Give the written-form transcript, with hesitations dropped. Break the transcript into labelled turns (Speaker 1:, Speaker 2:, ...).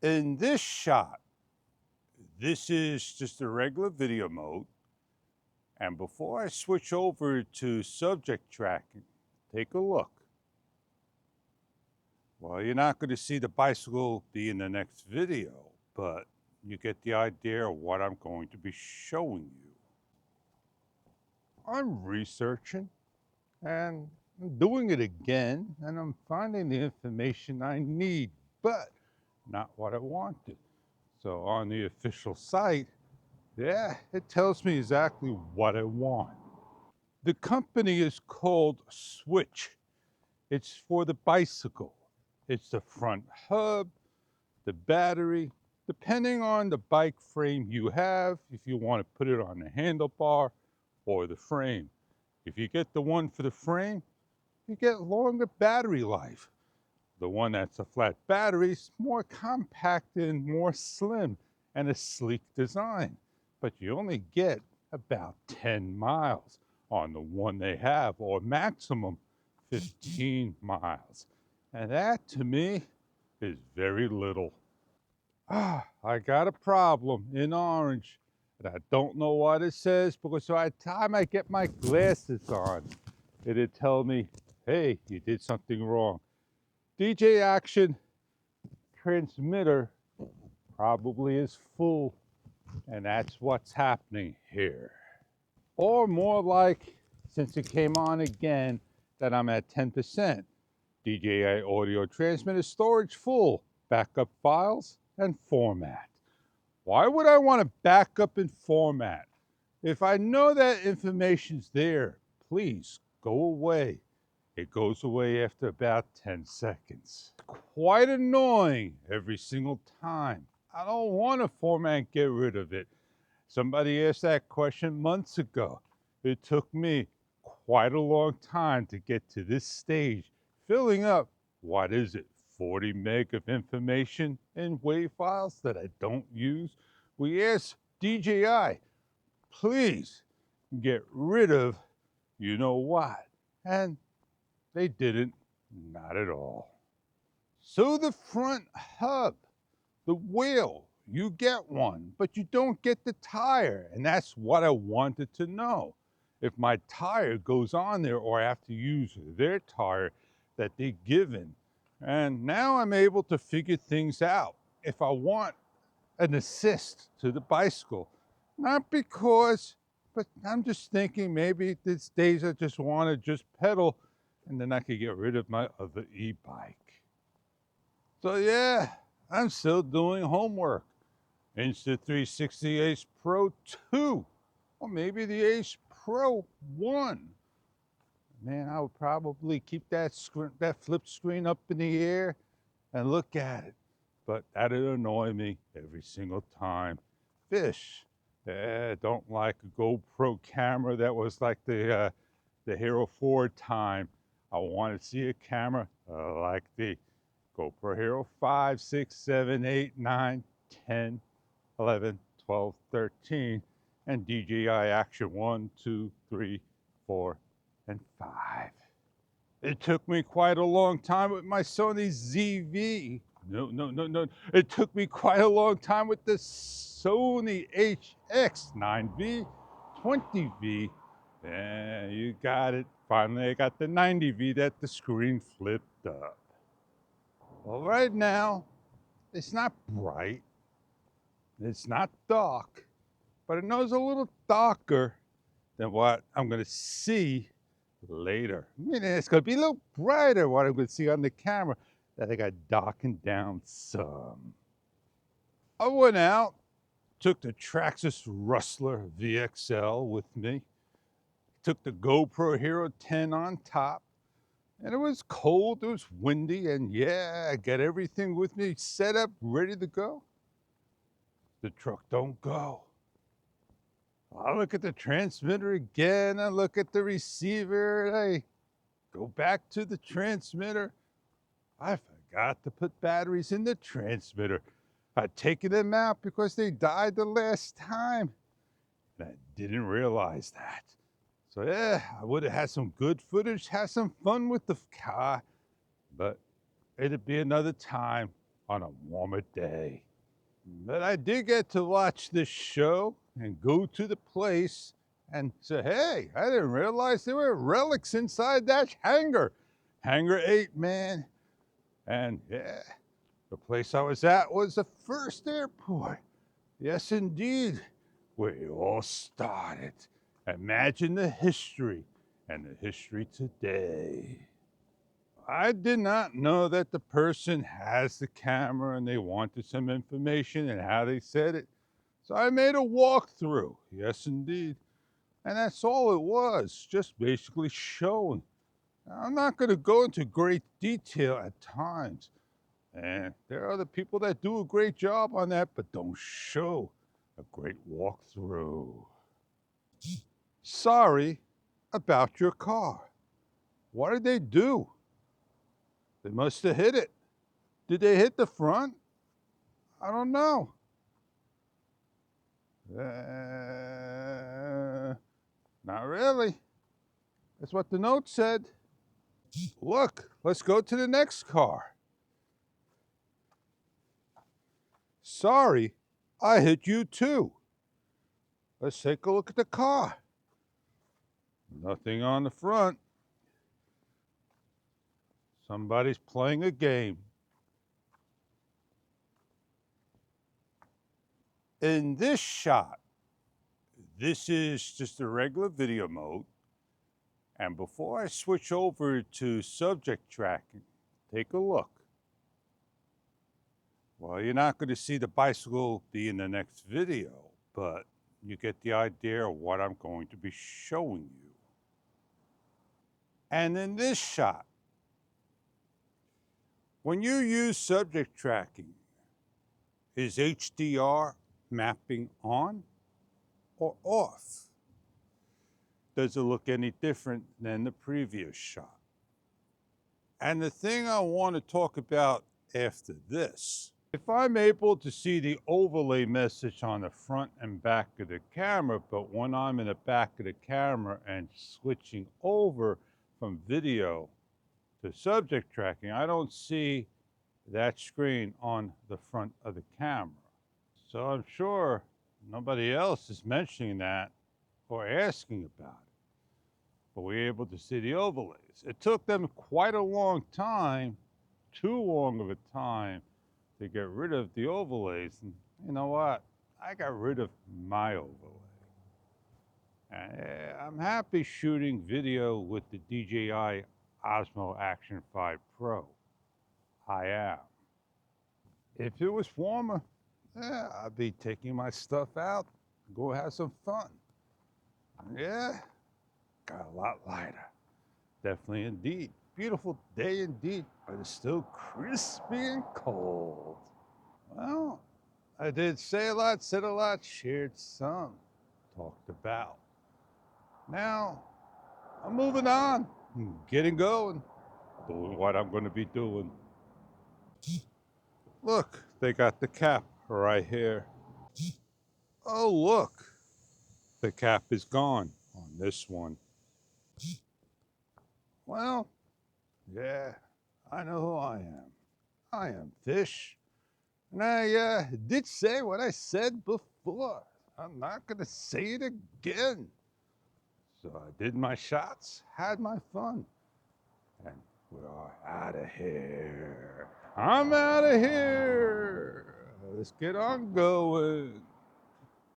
Speaker 1: In this shot, this is just a regular video mode. And before I switch over to subject tracking, take a look. Well, you're not going to see the bicycle be in the next video, but you get the idea of what I'm going to be showing you. I'm researching and I'm doing it again, and I'm finding the information I need, but not what I wanted. So on the official site, yeah, it tells me exactly what I want. The company is called Switch. It's for the bicycle. It's the front hub, the battery, depending on the bike frame you have, if you want to put it on the handlebar or the frame. If you get the one for the frame, you get longer battery life. The one that's a flat battery is more compact and more slim and a sleek design, but you only get about 10 miles on the one they have, or maximum 15 miles. And that to me is very little. I got a problem in orange, and I don't know what it says because by the time I get my glasses on, it'd tell me, hey, you did something wrong. DJ Action transmitter probably is full, and that's what's happening here. Or more like, since it came on again, that I'm at 10%. DJI audio transmitter storage full, backup files and format. Why would I want to back up and format? If I know that information's there, please go away. It goes away after about 10 seconds. Quite annoying every single time. I don't want to format and get rid of it. Somebody asked that question months ago. It took me quite a long time to get to this stage, filling up, what is it, 40 meg of information in WAV files that I don't use. We asked DJI, please get rid of you know what, and they didn't, not at all. So the front hub, the wheel, you get one, but you don't get the tire, and that's what I wanted to know. If my tire goes on there or I have to use their tire that they've given. And now I'm able to figure things out. If I want an assist to the bicycle, not because, but I'm just thinking maybe these days I just want to just pedal and then I could get rid of my other e-bike. So yeah, I'm still doing homework. Insta360 Ace Pro 2, or maybe the Ace Pro 1. Man, I would probably keep that flip screen up in the air and look at it. But that'd annoy me every single time. Fish, don't like a GoPro camera that was like the Hero 4 time. I want to see a camera like the GoPro Hero 5, 6, 7, 8, 9, 10, 11, 12, 13, and DJI Action 1, 2, 3, 4, and 5. It took me quite a long time with my Sony ZV. No. It took me quite a long time with the Sony HX 9V, 20V. Yeah, you got it. Finally, I got the 90V that the screen flipped up. Well, right now, it's not bright. It's not dark, but it knows a little darker than what I'm going to see later. I mean, it's going to be a little brighter what I'm going to see on the camera that I got darkened down some. I went out, took the Traxxas Rustler VXL with me, took the GoPro Hero 10 on top, and it was cold, it was windy, and yeah, I got everything with me set up, ready to go. The truck don't go. I look at the transmitter again, I look at the receiver, and I go back to the transmitter. I forgot to put batteries in the transmitter. I'd taken them out because they died the last time. And I didn't realize that. So yeah, I would have had some good footage, had some fun with the car, but it'd be another time. on a warmer day. But I did get to watch this show and go to the place and say, hey, I didn't realize there were relics inside that hangar. Hangar 8, man. And yeah, the place I was at was the first airport. Yes, indeed, where it all started. Imagine the history and the history today. I did not know that the person has the camera and they wanted some information and how they said it. So I made a walkthrough. Yes, indeed. And that's all it was, just basically showing. I'm not going to go into great detail at times. And there are other people that do a great job on that, but don't show a great walkthrough. Sorry about your car. What did they do? They must have hit it. Did they hit the front? I don't know. Not really. That's what the note said. Look, let's go to the next car. Sorry, I hit you too. Let's take a look at the car. Nothing on the front. Somebody's playing a game. In this shot, this is just a regular video mode. And before I switch over to subject tracking, take a look. Well, you're not going to see the bicycle be in the next video, but you get the idea of what I'm going to be showing you. And in this shot, when you use subject tracking, is HDR mapping on or off? Does it look any different than the previous shot? And the thing I want to talk about after this, if I'm able to see the overlay message on the front and back of the camera, but when I'm in the back of the camera and switching over from video to subject tracking, I don't see that screen on the front of the camera. So I'm sure nobody else is mentioning that or asking about it. But we're able to see the overlays. It took them quite a long time, too long of a time, to get rid of the overlays. And you know what? I got rid of my overlay. And I'm happy shooting video with the DJI Osmo Action 5 Pro. I am. If it was warmer, yeah, I'd be taking my stuff out, go have some fun. Yeah, got a lot lighter. Definitely indeed. Beautiful day indeed, but it's still crispy and cold. Well, I did say a lot, said a lot, shared some, talked about. Now, I'm moving on, getting going, doing what I'm going to be doing. Look, they got the cap right here. Oh, look, the cap is gone on this one. Well, yeah, I know who I am. I am Fish. And I did say what I said before. I'm not going to say it again. So I did my shots, had my fun, and we're out of here. I'm out of here. Let's get on going.